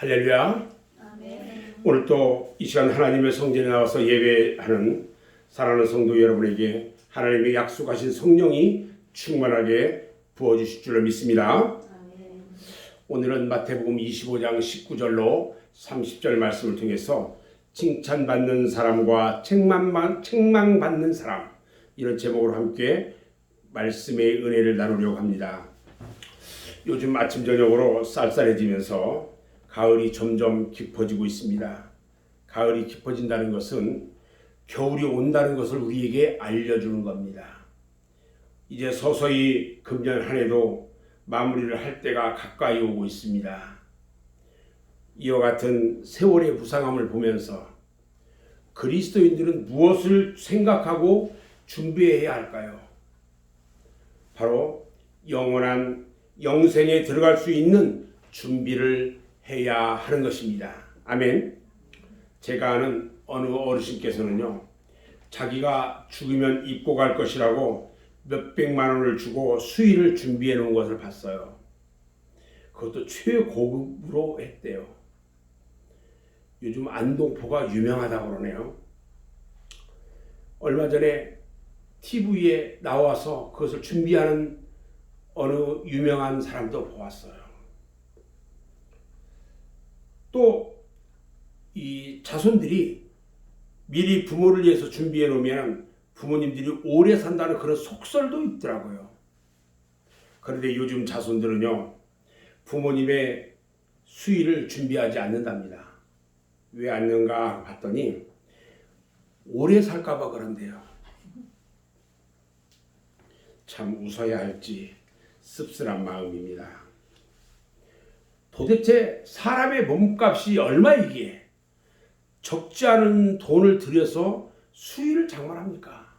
할렐루야. 아멘. 오늘 또 이 시간 하나님의 성전에 나와서 예배하는 사랑하는 성도 여러분에게 하나님의 약속하신 성령이 충만하게 부어주실 줄로 믿습니다. 아멘. 오늘은 마태복음 25장 19절로 30절 말씀을 통해서 칭찬받는 사람과 책망받는 사람, 이런 제목으로 함께 말씀의 은혜를 나누려고 합니다. 요즘 아침 저녁으로 쌀쌀해지면서 가을이 점점 깊어지고 있습니다. 가을이 깊어진다는 것은 겨울이 온다는 것을 우리에게 알려주는 겁니다. 이제 서서히 금년 한 해도 마무리를 할 때가 가까이 오고 있습니다. 이와 같은 세월의 무상함을 보면서 그리스도인들은 무엇을 생각하고 준비해야 할까요? 바로 영원한 영생에 들어갈 수 있는 준비를 해야 하는 것입니다. 아멘. 제가 아는 어느 어르신께서는요, 자기가 죽으면 입고 갈 것이라고 몇백만 원을 주고 수의를 준비해 놓은 것을 봤어요. 그것도 최고급으로 했대요. 요즘 안동포가 유명하다고 그러네요. 얼마 전에 TV에 나와서 그것을 준비하는 어느 유명한 사람도 보았어요. 또 이 자손들이 미리 부모를 위해서 준비해 놓으면 부모님들이 오래 산다는 그런 속설도 있더라고요. 그런데 요즘 자손들은요, 부모님의 수의를 준비하지 않는답니다. 왜 않는가 봤더니 오래 살까 봐 그런데요. 참 웃어야 할지 씁쓸한 마음입니다. 도대체 사람의 몸값이 얼마이기에 적지 않은 돈을 들여서 수의를 장만합니까?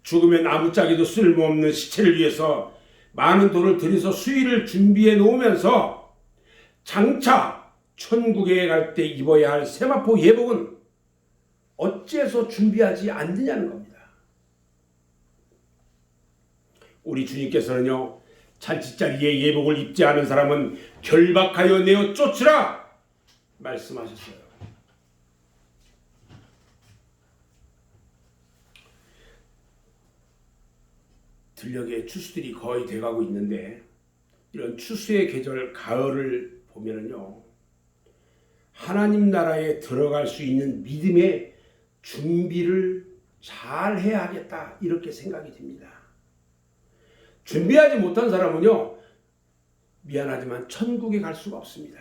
죽으면 아무짝에도 쓸모없는 시체를 위해서 많은 돈을 들여서 수의를 준비해 놓으면서 장차 천국에 갈 때 입어야 할 세마포 예복은 어째서 준비하지 않느냐는 겁니다. 우리 주님께서는요, 잔치자리에 예복을 입지 않은 사람은 결박하여 내어 쫓으라 말씀하셨어요. 들녘에 추수들이 거의 돼가고 있는데, 이런 추수의 계절 가을을 보면은요, 하나님 나라에 들어갈 수 있는 믿음의 준비를 잘 해야 하겠다, 이렇게 생각이 듭니다. 준비하지 못한 사람은요, 미안하지만 천국에 갈 수가 없습니다.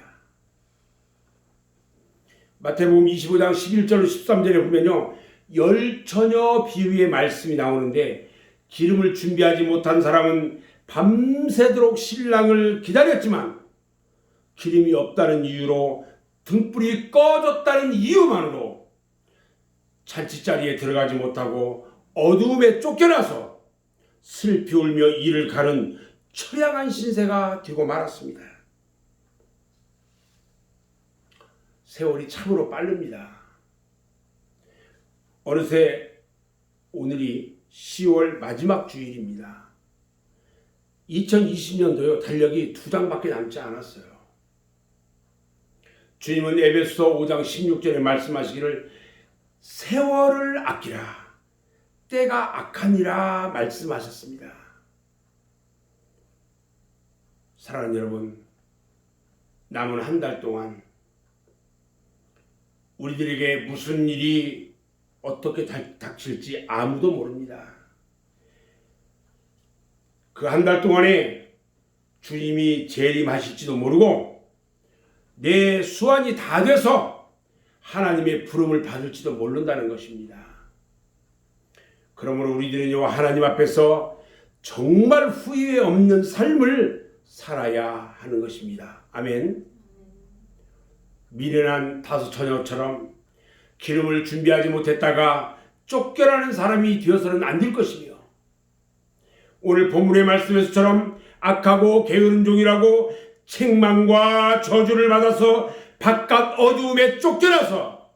마태복음 25장 11절로 13절에 보면요, 열처녀 비유의 말씀이 나오는데, 기름을 준비하지 못한 사람은 밤새도록 신랑을 기다렸지만 기름이 없다는 이유로 등불이 꺼졌다는 이유만으로 잔치자리에 들어가지 못하고 어두움에 쫓겨나서 슬피 울며 이를 가는 처량한 신세가 되고 말았습니다. 세월이 참으로 빠릅니다. 어느새 오늘이 10월 마지막 주일입니다. 2020년도요, 달력이 2장밖에 남지 않았어요. 주님은 에베소서 5장 16절에 말씀하시기를 세월을 아끼라, 때가 악하니라 말씀하셨습니다. 사랑하는 여러분, 남은 한 달 동안 우리들에게 무슨 일이 어떻게 닥칠지 아무도 모릅니다. 그 한 달 동안에 주님이 재림하실지도 모르고 내 수완이 다 돼서 하나님의 부름을 받을지도 모른다는 것입니다. 그러므로 우리들은요, 하나님 앞에서 정말 후회 없는 삶을 살아야 하는 것입니다. 아멘. 미련한 다섯 처녀처럼 기름을 준비하지 못했다가 쫓겨나는 사람이 되어서는 안 될 것이며, 오늘 본문의 말씀에서처럼 악하고 게으른 종이라고 책망과 저주를 받아서 바깥 어두움에 쫓겨나서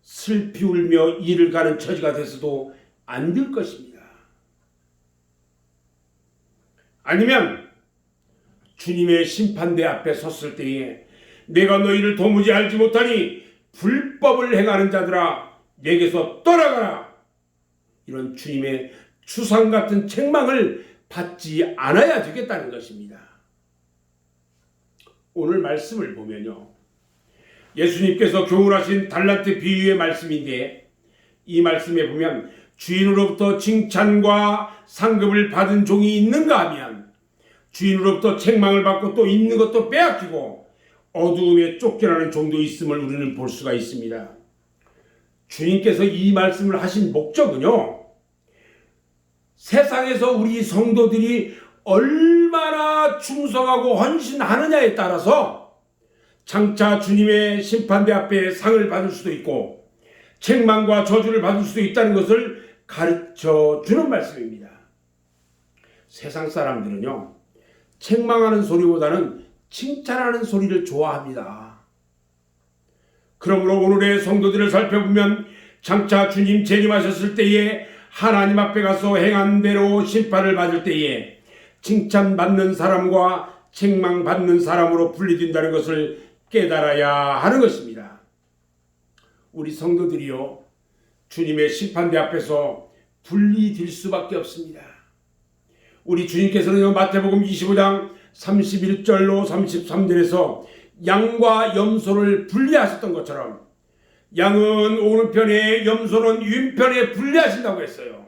슬피 울며 이를 가는 처지가 돼서도 안 될 것입니다. 아니면 주님의 심판대 앞에 섰을 때에 내가 너희를 도무지 알지 못하니 불법을 행하는 자들아 내게서 떠나가라. 이런 주님의 추상 같은 책망을 받지 않아야 되겠다는 것입니다. 오늘 말씀을 보면요, 예수님께서 교훈하신 달란트 비유의 말씀인데, 이 말씀에 보면 주인으로부터 칭찬과 상급을 받은 종이 있는가 하면 주인으로부터 책망을 받고 또 있는 것도 빼앗기고 어두움에 쫓겨나는 종도 있음을 우리는 볼 수가 있습니다. 주님께서 이 말씀을 하신 목적은요, 세상에서 우리 성도들이 얼마나 충성하고 헌신하느냐에 따라서 장차 주님의 심판대 앞에 상을 받을 수도 있고 책망과 저주를 받을 수도 있다는 것을 가르쳐 주는 말씀입니다. 세상 사람들은요, 책망하는 소리보다는 칭찬하는 소리를 좋아합니다. 그러므로 오늘의 성도들을 살펴보면 장차 주님 재림하셨을 때에 하나님 앞에 가서 행한 대로 심판을 받을 때에 칭찬받는 사람과 책망받는 사람으로 분리된다는 것을 깨달아야 하는 것입니다. 우리 성도들이요, 주님의 심판대 앞에서 분리될 수밖에 없습니다. 우리 주님께서는 마태복음 25장 31절로 33절에서 양과 염소를 분리하셨던 것처럼 양은 오른편에 염소는 왼편에 분리하신다고 했어요.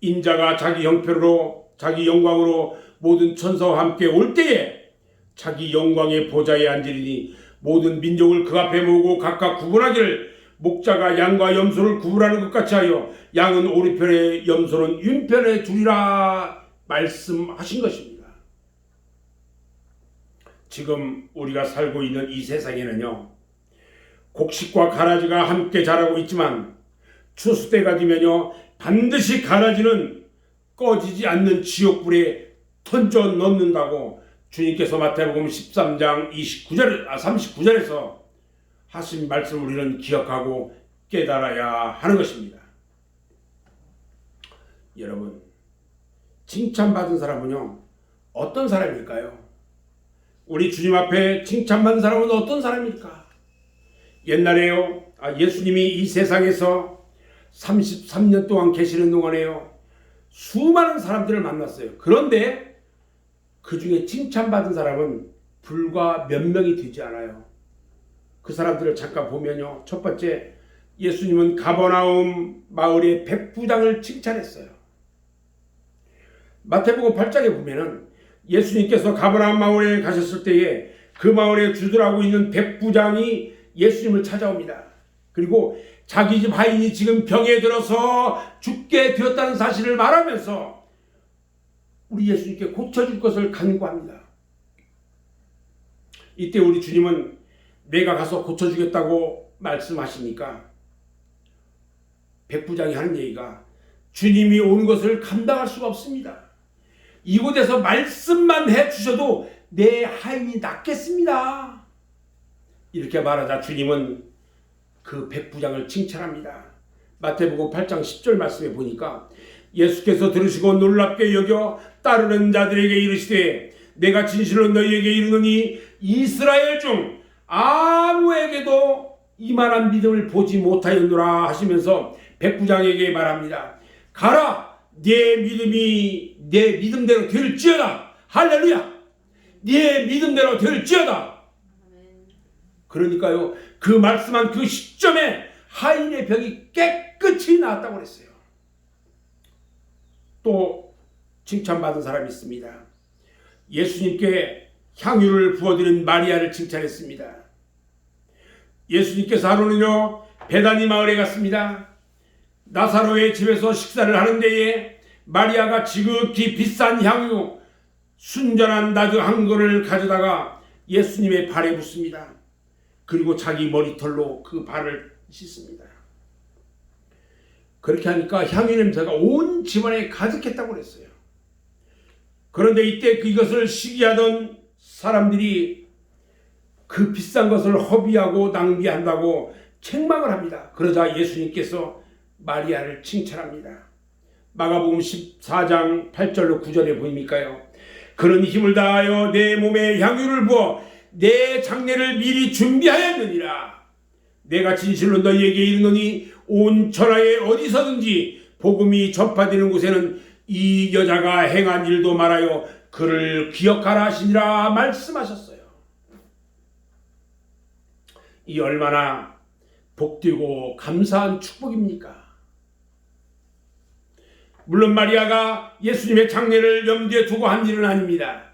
인자가 자기 형편으로 자기 영광으로 모든 천사와 함께 올 때에 자기 영광의 보좌에 앉으리니 모든 민족을 그 앞에 모으고 각각 구분하기를 목자가 양과 염소를 구분하는 것 같이 하여 양은 오른편에 염소는 왼편에 두리라 말씀하신 것입니다. 지금 우리가 살고 있는 이 세상에는요, 곡식과 가라지가 함께 자라고 있지만 추수 때가 되면요 반드시 가라지는 꺼지지 않는 지옥불에 던져 넣는다고 주님께서 마태복음 13장 39절에서 하신 말씀을 우리는 기억하고 깨달아야 하는 것입니다. 여러분, 칭찬받은 사람은요 어떤 사람일까요? 우리 주님 앞에 칭찬받은 사람은 어떤 사람일까? 옛날에요, 예수님이 이 세상에서 33년 동안 계시는 동안에요 수많은 사람들을 만났어요. 그런데 그 중에 칭찬받은 사람은 불과 몇 명이 되지 않아요. 그 사람들을 잠깐 보면요, 첫 번째, 예수님은 가버나움 마을의 백부장을 칭찬했어요. 마태복음 8장에 보면은 예수님께서 가버나움 마을에 가셨을 때에 그 마을에 주둔하고 있는 백부장이 예수님을 찾아옵니다. 그리고 자기 집 하인이 지금 병에 들어서 죽게 되었다는 사실을 말하면서 우리 예수님께 고쳐줄 것을 간구합니다. 이때 우리 주님은 내가 가서 고쳐주겠다고 말씀하시니까 백부장이 하는 얘기가 주님이 오는 것을 감당할 수가 없습니다. 이곳에서 말씀만 해주셔도 내 하인이 낫겠습니다. 이렇게 말하자 주님은 그 백부장을 칭찬합니다. 마태복음 8장 10절 말씀에 보니까 예수께서 들으시고 놀랍게 여겨 따르는 자들에게 이르시되 내가 진실로 너희에게 이르노니 이스라엘 중 아무에게도 이만한 믿음을 보지 못하였노라 하시면서 백부장에게 말합니다. 가라, 네 믿음이 내 믿음대로 될지어다. 할렐루야, 네 믿음대로 될지어다. 그러니까요, 그 말씀한 그 시점에 하인의 병이 깨끗이 나았다고 그랬어요. 또 칭찬받은 사람이 있습니다. 예수님께 향유를 부어드린 마리아를 칭찬했습니다. 예수님께서 하루는요 베다니 마을에 갔습니다. 나사로의 집에서 식사를 하는 데에 마리아가 지극히 비싼 향유 순전한 나드 한 그릇을 가져다가 예수님의 발에 붓습니다. 그리고 자기 머리털로 그 발을 씻습니다. 그렇게 하니까 향유 냄새가 온 집안에 가득했다고 그랬어요. 그런데 이때 이것을 시기하던 사람들이 그 비싼 것을 허비하고 낭비한다고 책망을 합니다. 그러자 예수님께서 마리아를 칭찬합니다. 마가복음 14장 8절로 9절에 보입니까요? 그는 힘을 다하여 내 몸에 향유를 부어 내 장례를 미리 준비하였느니라. 내가 진실로 너희에게 이르노니 온 천하에 어디서든지 복음이 전파되는 곳에는 이 여자가 행한 일도 말하여 그를 기억하라 하시니라 말씀하셨어요. 이 얼마나 복되고 감사한 축복입니까? 물론 마리아가 예수님의 장례를 염두에 두고 한 일은 아닙니다.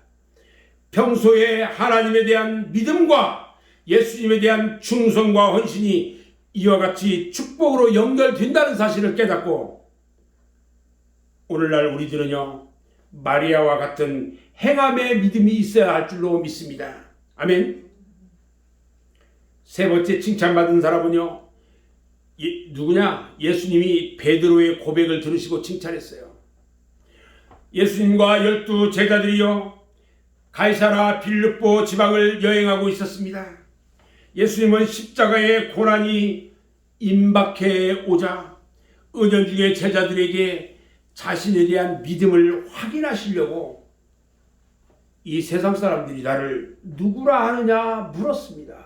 평소에 하나님에 대한 믿음과 예수님에 대한 충성과 헌신이 이와 같이 축복으로 연결된다는 사실을 깨닫고 오늘날 우리들은요, 마리아와 같은 행함의 믿음이 있어야 할 줄로 믿습니다. 아멘. 세 번째 칭찬받은 사람은요, 누구냐? 예수님이 베드로의 고백을 들으시고 칭찬했어요. 예수님과 12 제자들이요, 가이사라 빌립보 지방을 여행하고 있었습니다. 예수님은 십자가의 고난이 임박해 오자 은연중에 제자들에게 자신에 대한 믿음을 확인하시려고 이 세상 사람들이 나를 누구라 하느냐 물었습니다.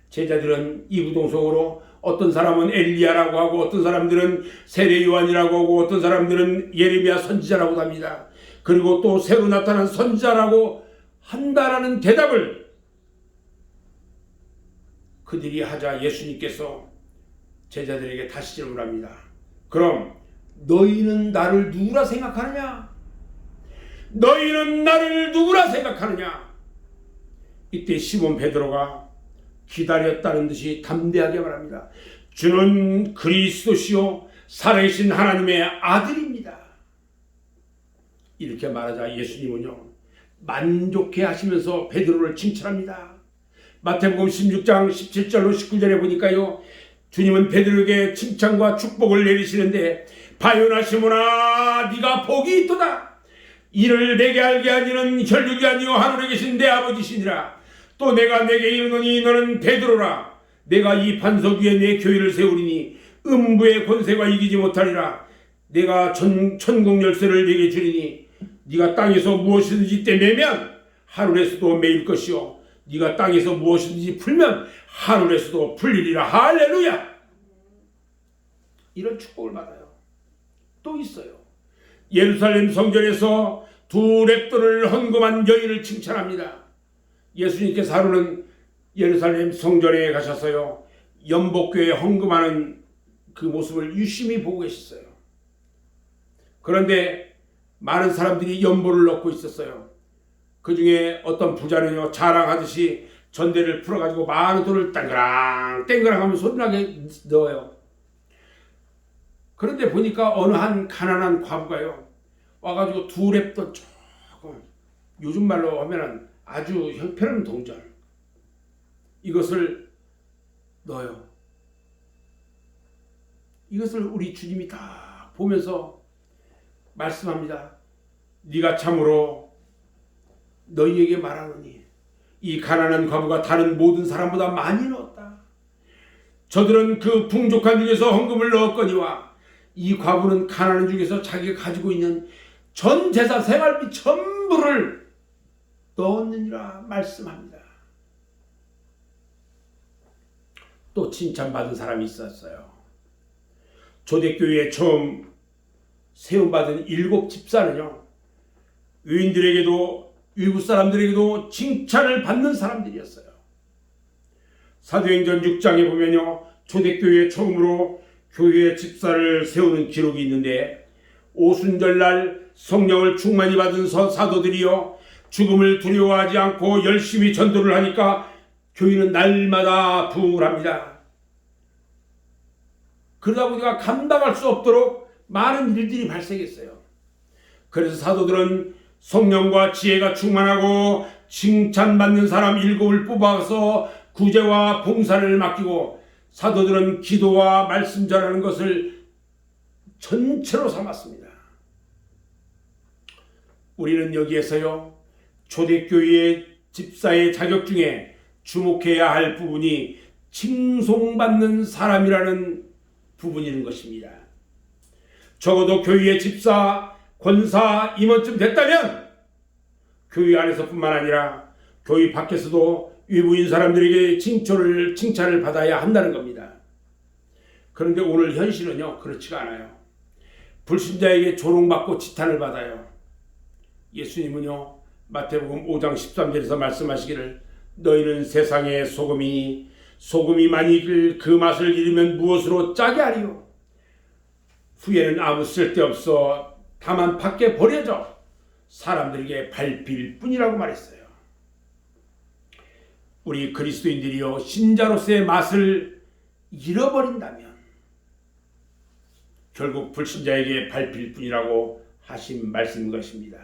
제자들은 이구동성으로 어떤 사람은 엘리야라고 하고 어떤 사람들은 세례 요한이라고 하고 어떤 사람들은 예레미야 선지자라고 합니다. 그리고 또 새로 나타난 선지자라고 한다라는 대답을 그들이 하자 예수님께서 제자들에게 다시 질문합니다. 그럼 너희는 나를 누구라 생각하느냐? 너희는 나를 누구라 생각하느냐? 이때 시몬 베드로가 기다렸다는 듯이 담대하게 말합니다. 주는 그리스도시요 살아계신 하나님의 아들입니다. 이렇게 말하자 예수님은요, 만족해 하시면서 베드로를 칭찬합니다. 마태복음 16장 17절로 19절에 보니까요, 주님은 베드로에게 칭찬과 축복을 내리시는데 바요나 시몬아 네가 복이 있도다. 이를 내게 알게 하니는 혈육이 아니요 하늘에 계신 내 아버지시니라. 또 내가 내게 이르노니 너는 베드로라. 내가 이 반석 위에 내 교회를 세우리니 음부의 권세가 이기지 못하리라. 내가 천국 열쇠를 내게 주리니 네가 땅에서 무엇이든지 떼매면 하늘에서도 매일 것이요 네가 땅에서 무엇이든지 풀면 하늘에서도 풀리리라. 할렐루야. 이런 축복을 받아요. 또 있어요. 예루살렘 성전에서 두 랩돈을 헌금한 여인을 칭찬합니다. 예수님께서 하루는 예루살렘 성전에 가셔서요, 연복교에 헌금하는 그 모습을 유심히 보고 계셨어요. 그런데 많은 사람들이 연보를 넣고 있었어요. 그 중에 어떤 부자는요, 자랑하듯이 전대를 풀어가지고 많은 돈을 땡그랑 땡그랑 하면 소리나게 넣어요. 그런데 보니까 어느 한 가난한 과부가요, 와가지고 두 랩돈 조금, 요즘 말로 하면은 아주 형편없는 동전, 이것을 넣어요. 이것을 우리 주님이 다 보면서 말씀합니다. 네가 참으로 너희에게 말하노니 이 가난한 과부가 다른 모든 사람보다 많이 넣었다. 저들은 그 풍족한 중에서 헌금을 넣었거니와 이 과부는 가난한 중에서 자기가 가지고 있는 전 재산 생활비 전부를 넣었느니라 말씀합니다. 또 칭찬받은 사람이 있었어요. 초대교회에 처음 세움받은 7 집사는요, 유인들에게도 외국 사람들에게도 칭찬을 받는 사람들이었어요. 사도행전 6장에 보면요, 초대교회 처음으로 교회 집사를 세우는 기록이 있는데, 오순절날 성령을 충만히 받은 사도들이요, 죽음을 두려워하지 않고 열심히 전도를 하니까 교회는 날마다 부흥을 합니다. 그러다 보니까 감당할 수 없도록 많은 일들이 발생했어요. 그래서 사도들은 성령과 지혜가 충만하고 칭찬받는 사람 7을 뽑아서 구제와 봉사를 맡기고, 사도들은 기도와 말씀 전하는 것을 전체로 삼았습니다. 우리는 여기에서요, 초대교회의 집사의 자격 중에 주목해야 할 부분이 칭송받는 사람이라는 부분인 것입니다. 적어도 교회의 집사, 권사, 임원쯤 됐다면 교회 안에서뿐만 아니라 교회 밖에서도 외부인 사람들에게 칭찬을 받아야 한다는 겁니다. 그런데 오늘 현실은요, 그렇지가 않아요. 불신자에게 조롱받고 지탄을 받아요. 예수님은요, 마태복음 5장 13절에서 말씀하시기를 너희는 세상의 소금이니 소금이 만일 그 맛을 잃으면 무엇으로 짜게 하리요? 후에는 아무 쓸데없어 다만 밖에 버려져 사람들에게 밟힐 뿐이라고 말했어요. 우리 그리스도인들이요, 신자로서의 맛을 잃어버린다면 결국 불신자에게 밟힐 뿐이라고 하신 말씀인 것입니다.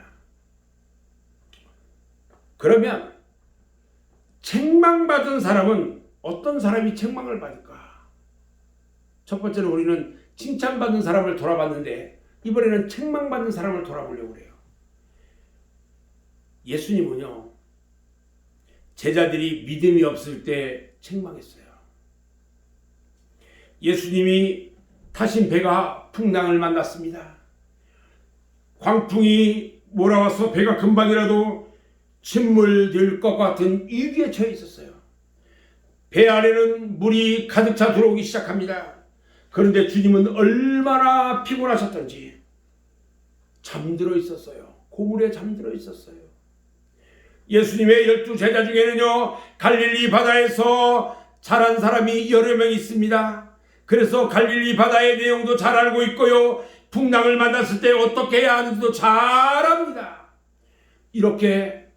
그러면 책망받은 사람은 어떤 사람이 책망을 받을까? 첫 번째로 우리는 칭찬받는 사람을 돌아봤는데 이번에는 책망받는 사람을 돌아보려고 해요. 예수님은요, 제자들이 믿음이 없을 때 책망했어요. 예수님이 타신 배가 풍랑을 만났습니다. 광풍이 몰아와서 배가 금방이라도 침몰될 것 같은 위기에 처해 있었어요. 배 안에는 물이 가득 차 들어오기 시작합니다. 그런데 주님은 얼마나 피곤하셨던지 잠들어 있었어요. 고물에 잠들어 있었어요. 예수님의 12 제자 중에는요, 갈릴리 바다에서 자란 사람이 여러 명 있습니다. 그래서 갈릴리 바다의 내용도 잘 알고 있고요, 풍랑을 만났을 때 어떻게 해야 하는지도 잘 압니다. 이렇게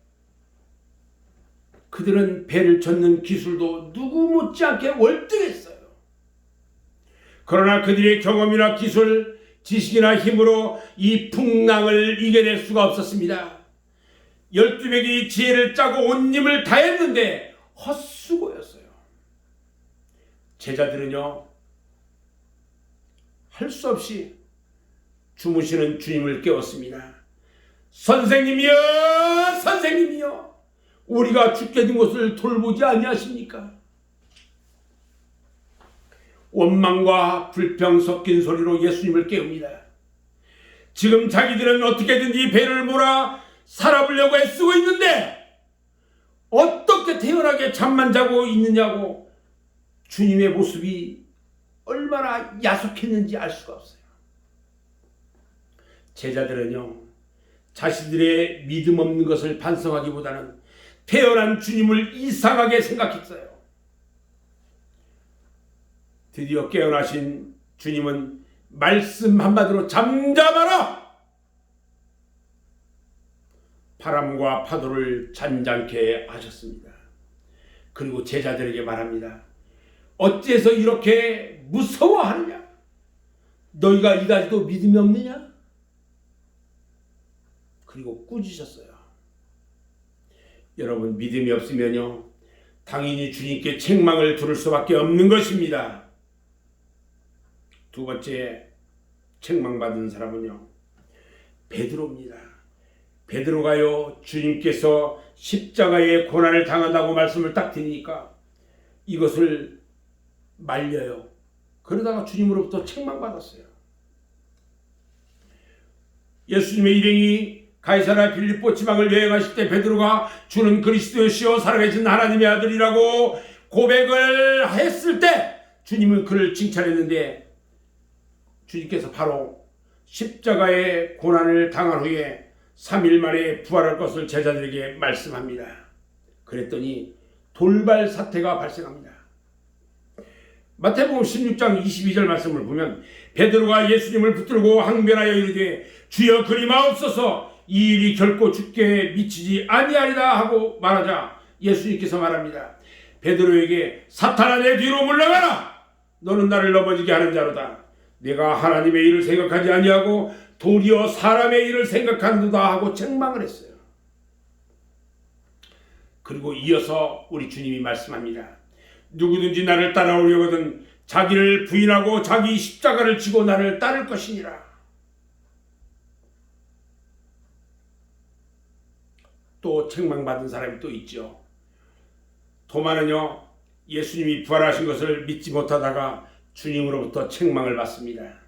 그들은 배를 젓는 기술도 누구 못지않게 월등했어요. 그러나 그들의 경험이나 기술, 지식이나 힘으로 이 풍랑을 이겨낼 수가 없었습니다. 12명이 지혜를 짜고 온 힘을 다했는데 헛수고였어요. 제자들은요, 할 수 없이 주무시는 주님을 깨웠습니다. 선생님이여, 선생님이여, 우리가 죽게 된 것을 돌보지 아니하십니까? 원망과 불평 섞인 소리로 예수님을 깨웁니다. 지금 자기들은 어떻게든지 배를 몰아 살아보려고 애쓰고 있는데 어떻게 태연하게 잠만 자고 있느냐고, 주님의 모습이 얼마나 야속했는지 알 수가 없어요. 제자들은요, 자신들의 믿음 없는 것을 반성하기보다는 태어난 주님을 이상하게 생각했어요. 드디어 깨어나신 주님은 말씀 한마디로 잠잠하라! 바람과 파도를 잔잔케 하셨습니다. 그리고 제자들에게 말합니다. 어째서 이렇게 무서워하느냐? 너희가 이다지도 믿음이 없느냐? 그리고 꾸짖으셨어요. 여러분, 믿음이 없으면요, 당연히 주님께 책망을 들을 수밖에 없는 것입니다. 두 번째 책망받은 사람은요, 베드로입니다. 베드로가요, 주님께서 십자가의 고난을 당한다고 말씀을 딱 드리니까 이것을 말려요. 그러다가 주님으로부터 책망받았어요. 예수님의 일행이 가이사랴 빌립보 지방을 여행하실 때 베드로가 주는 그리스도시요 살아계신 하나님의 아들이라고 고백을 했을 때 주님은 그를 칭찬했는데, 주님께서 바로 십자가의 고난을 당한 후에 3일 만에 부활할 것을 제자들에게 말씀합니다. 그랬더니 돌발 사태가 발생합니다. 마태복음 16장 22절 말씀을 보면 베드로가 예수님을 붙들고 항변하여 이르되 주여 그리 마옵소서, 이 일이 결코 주께 미치지 아니하리라 하고 말하자 예수님께서 말합니다. 베드로에게 사탄아, 내 뒤로 물러가라. 너는 나를 넘어지게 하는 자로다. 내가 하나님의 일을 생각하지 아니하고 도리어 사람의 일을 생각한다 하고 책망을 했어요. 그리고 이어서 우리 주님이 말씀합니다. 누구든지 나를 따라오려거든 자기를 부인하고 자기 십자가를 지고 나를 따를 것이니라. 또 책망받은 사람이 또 있죠. 도마는요, 예수님이 부활하신 것을 믿지 못하다가 주님으로부터 책망을 받습니다.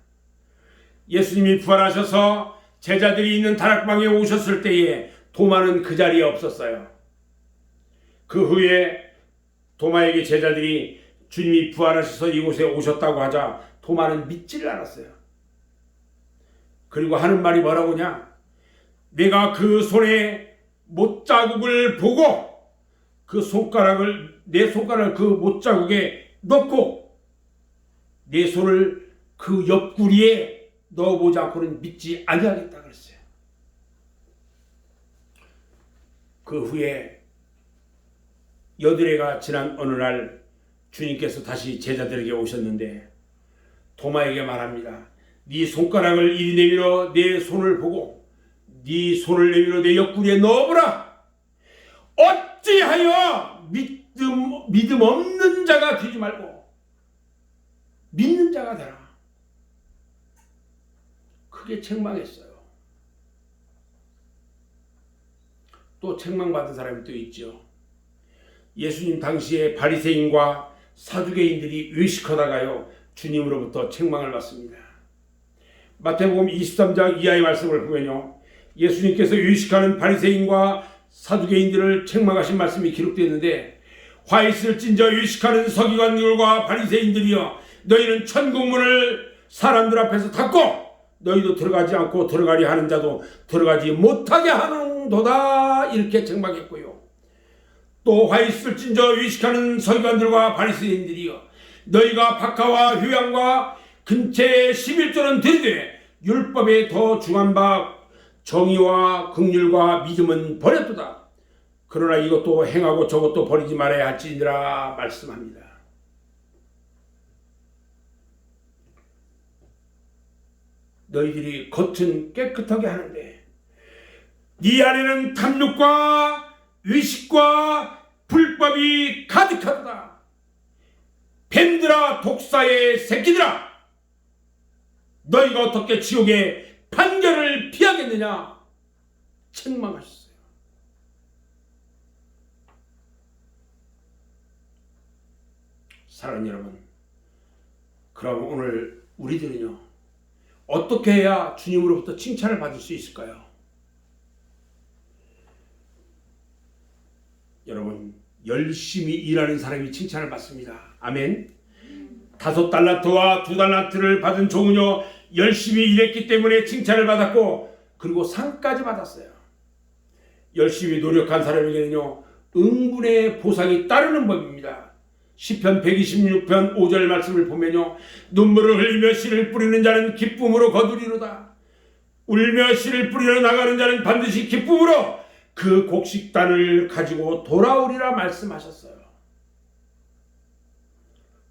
예수님이 부활하셔서 제자들이 있는 다락방에 오셨을 때에 도마는 그 자리에 없었어요. 그 후에 도마에게 제자들이 주님이 부활하셔서 이곳에 오셨다고 하자 도마는 믿지를 않았어요. 그리고 하는 말이 뭐라고냐? 내가 그 손에 못자국을 보고 내 손가락을 그 못자국에 넣고 내 손을 그 옆구리에 넣어보지 않고는 믿지 아니하겠다 그랬어요. 그 후에 여드레가 지난 어느 날 주님께서 다시 제자들에게 오셨는데 도마에게 말합니다. 네 손가락을 이리 내밀어 내 손을 보고 네 손을 내밀어 내 옆구리에 넣어보라. 어찌하여 믿음 없는 자가 되지 말고 믿는 자가 되라. 크게 책망했어요. 또 책망받은 사람이 또 있죠. 예수님 당시에 바리새인과 사두개인들이 외식하다가요 주님으로부터 책망을 받습니다. 마태복음 23장 이하의 말씀을 보면요, 예수님께서 외식하는 바리새인과 사두개인들을 책망하신 말씀이 기록되어 있는데, 화 있을진저 외식하는 서기관들과 바리새인들이여, 너희는 천국문을 사람들 앞에서 닫고 너희도 들어가지 않고 들어가려 하는 자도 들어가지 못하게 하는도다. 이렇게 책망했고요. 또 화 있을진저 외식하는 서기관들과 바리새인들이여, 너희가 박하와 휴양과 근처의 11조는 되되 율법에 더 중한 바 정의와 긍휼과 믿음은 버렸도다. 그러나 이것도 행하고 저것도 버리지 말아야 할지니라 말씀합니다. 너희들이 겉은 깨끗하게 하는데 네 안에는 탐욕과 의식과 불법이 가득하다. 뱀들아, 독사의 새끼들아, 너희가 어떻게 지옥의 판결을 피하겠느냐 책망하셨어요. 사랑하는 여러분, 그럼 오늘 우리들은요 어떻게 해야 주님으로부터 칭찬을 받을 수 있을까요? 여러분, 열심히 일하는 사람이 칭찬을 받습니다. 아멘. 5달란트와 2달란트를 받은 종은요 열심히 일했기 때문에 칭찬을 받았고, 그리고 상까지 받았어요. 열심히 노력한 사람에게는요 응분의 보상이 따르는 법입니다. 시편 126편 5절 말씀을 보면요, 눈물을 흘리며 씨를 뿌리는 자는 기쁨으로 거두리로다. 울며 씨를 뿌리러 나가는 자는 반드시 기쁨으로 그 곡식단을 가지고 돌아오리라 말씀하셨어요.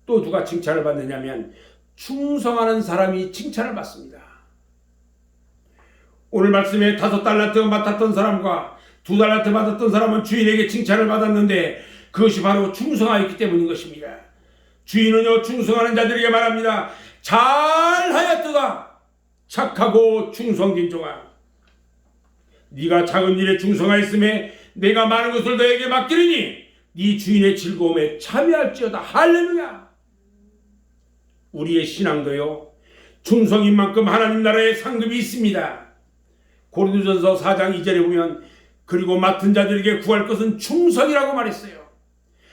또 누가 칭찬을 받느냐면 충성하는 사람이 칭찬을 받습니다. 오늘 말씀에 5달란트 맡았던 사람과 2달란트 받았던 사람은 주인에게 칭찬을 받았는데 그것이 바로 충성하였기 때문인 것입니다. 주인은요 충성하는 자들에게 말합니다. 잘하였도다. 착하고 충성된 종아, 네가 작은 일에 충성하였음에 내가 많은 것을 너에게 맡기리니 네 주인의 즐거움에 참여할지어다. 할렐루야. 우리의 신앙도요 충성인 만큼 하나님 나라의 상급이 있습니다. 고린도전서 4장 2절에 보면 그리고 맡은 자들에게 구할 것은 충성이라고 말했어요.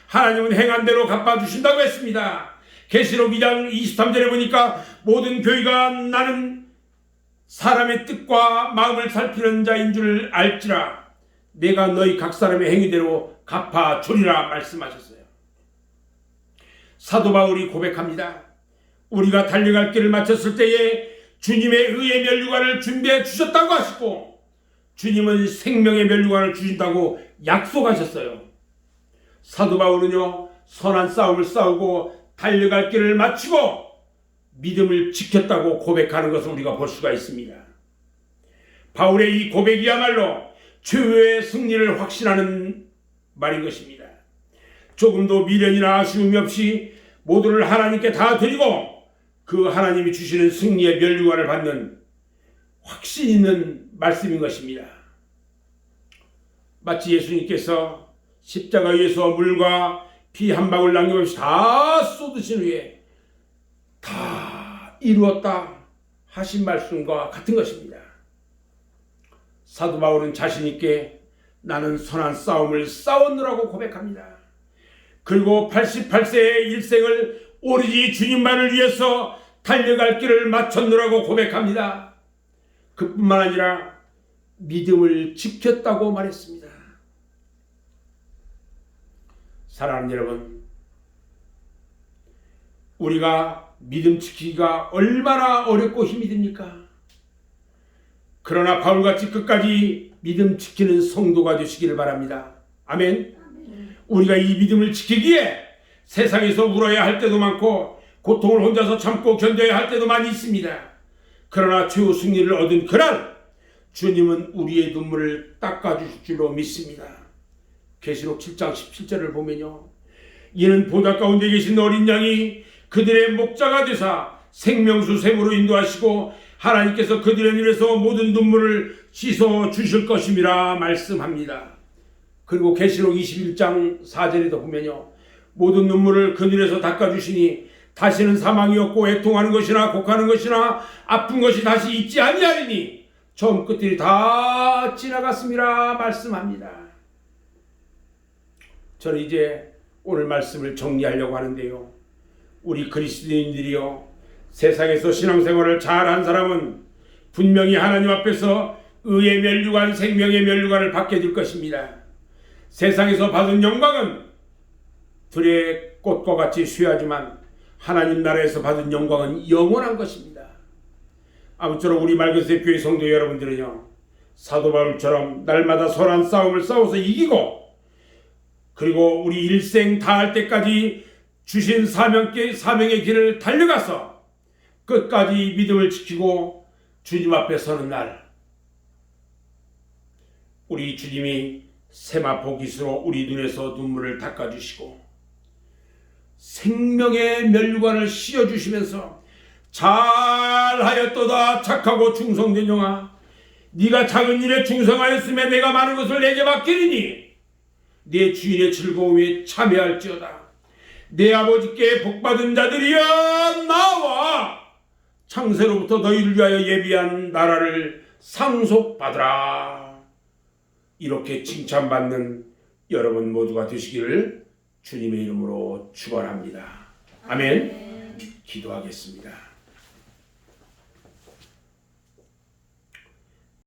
하나님은 행한 대로 갚아주신다고 했습니다. 계시록 2장 23절에 보니까 모든 교회가 나는 사람의 뜻과 마음을 살피는 자인 줄 알지라 내가 너희 각 사람의 행위대로 갚아주리라 말씀하셨어요. 사도 바울이 고백합니다. 우리가 달려갈 길을 마쳤을 때에 주님의 의의 면류관을 준비해 주셨다고 하시고 주님은 생명의 면류관을 주신다고 약속하셨어요. 사도 바울은요 선한 싸움을 싸우고 달려갈 길을 마치고 믿음을 지켰다고 고백하는 것을 우리가 볼 수가 있습니다. 바울의 이 고백이야말로 최후의 승리를 확신하는 말인 것입니다. 조금도 미련이나 아쉬움이 없이 모두를 하나님께 다 드리고 그 하나님이 주시는 승리의 면류관을 받는 확신 있는 말씀인 것입니다. 마치 예수님께서 십자가 위에서 물과 피 한 방울 남김없이 다 쏟으신 후에 다 이루었다 하신 말씀과 같은 것입니다. 사도 바울은 자신 있게 나는 선한 싸움을 싸웠노라고 고백합니다. 그리고 88세의 일생을 오로지 주님만을 위해서 달려갈 길을 마쳤노라고 고백합니다. 그뿐만 아니라 믿음을 지켰다고 말했습니다. 사랑하는 여러분, 우리가 믿음 지키기가 얼마나 어렵고 힘이 듭니까? 그러나 바울같이 끝까지 믿음 지키는 성도가 되시기를 바랍니다. 아멘. 우리가 이 믿음을 지키기에 세상에서 울어야 할 때도 많고 고통을 혼자서 참고 견뎌야 할 때도 많이 있습니다. 그러나 최후 승리를 얻은 그날 주님은 우리의 눈물을 닦아주실 줄로 믿습니다. 계시록 7장 17절을 보면요, 이는 보좌 가운데 계신 어린 양이 그들의 목자가 되사 생명수 샘으로 인도하시고 하나님께서 그들의 눈에서 모든 눈물을 씻어 주실 것임이라 말씀합니다. 그리고 계시록 21장 4절에도 보면요, 모든 눈물을 그 눈에서 닦아주시니 다시는 사망이 없고 애통하는 것이나 곡하는 것이나 아픈 것이 다시 있지 아니하리니 처음 끝들이 다 지나갔음이라 말씀합니다. 저는 이제 오늘 말씀을 정리하려고 하는데요, 우리 그리스도인들이요, 세상에서 신앙생활을 잘한 사람은 분명히 하나님 앞에서 의의 면류관, 생명의 면류관을 받게 될 것입니다. 세상에서 받은 영광은 들의 꽃과 같이 쇠하지만 하나님 나라에서 받은 영광은 영원한 것입니다. 아무쪼록 우리 맑은새 교회 성도 여러분들은요, 사도 바울처럼 날마다 선한 싸움을 싸워서 이기고, 그리고 우리 일생 다할 때까지 주신 사명의 길을 달려가서 끝까지 믿음을 지키고 주님 앞에 서는 날, 우리 주님이 세마포 깃으로 우리 눈에서 눈물을 닦아주시고 생명의 면류관을 씌워주시면서 잘하였도다 착하고 충성된 영아, 네가 작은 일에 충성하였으며 내가 많은 것을 내게 맡기리니 내 주인의 즐거움에 참여할지어다. 내 아버지께 복받은 자들이여 나와 창세로부터 너희를 위하여 예비한 나라를 상속받으라. 이렇게 칭찬받는 여러분 모두가 되시기를 주님의 이름으로 축원합니다. 아멘. 기도하겠습니다.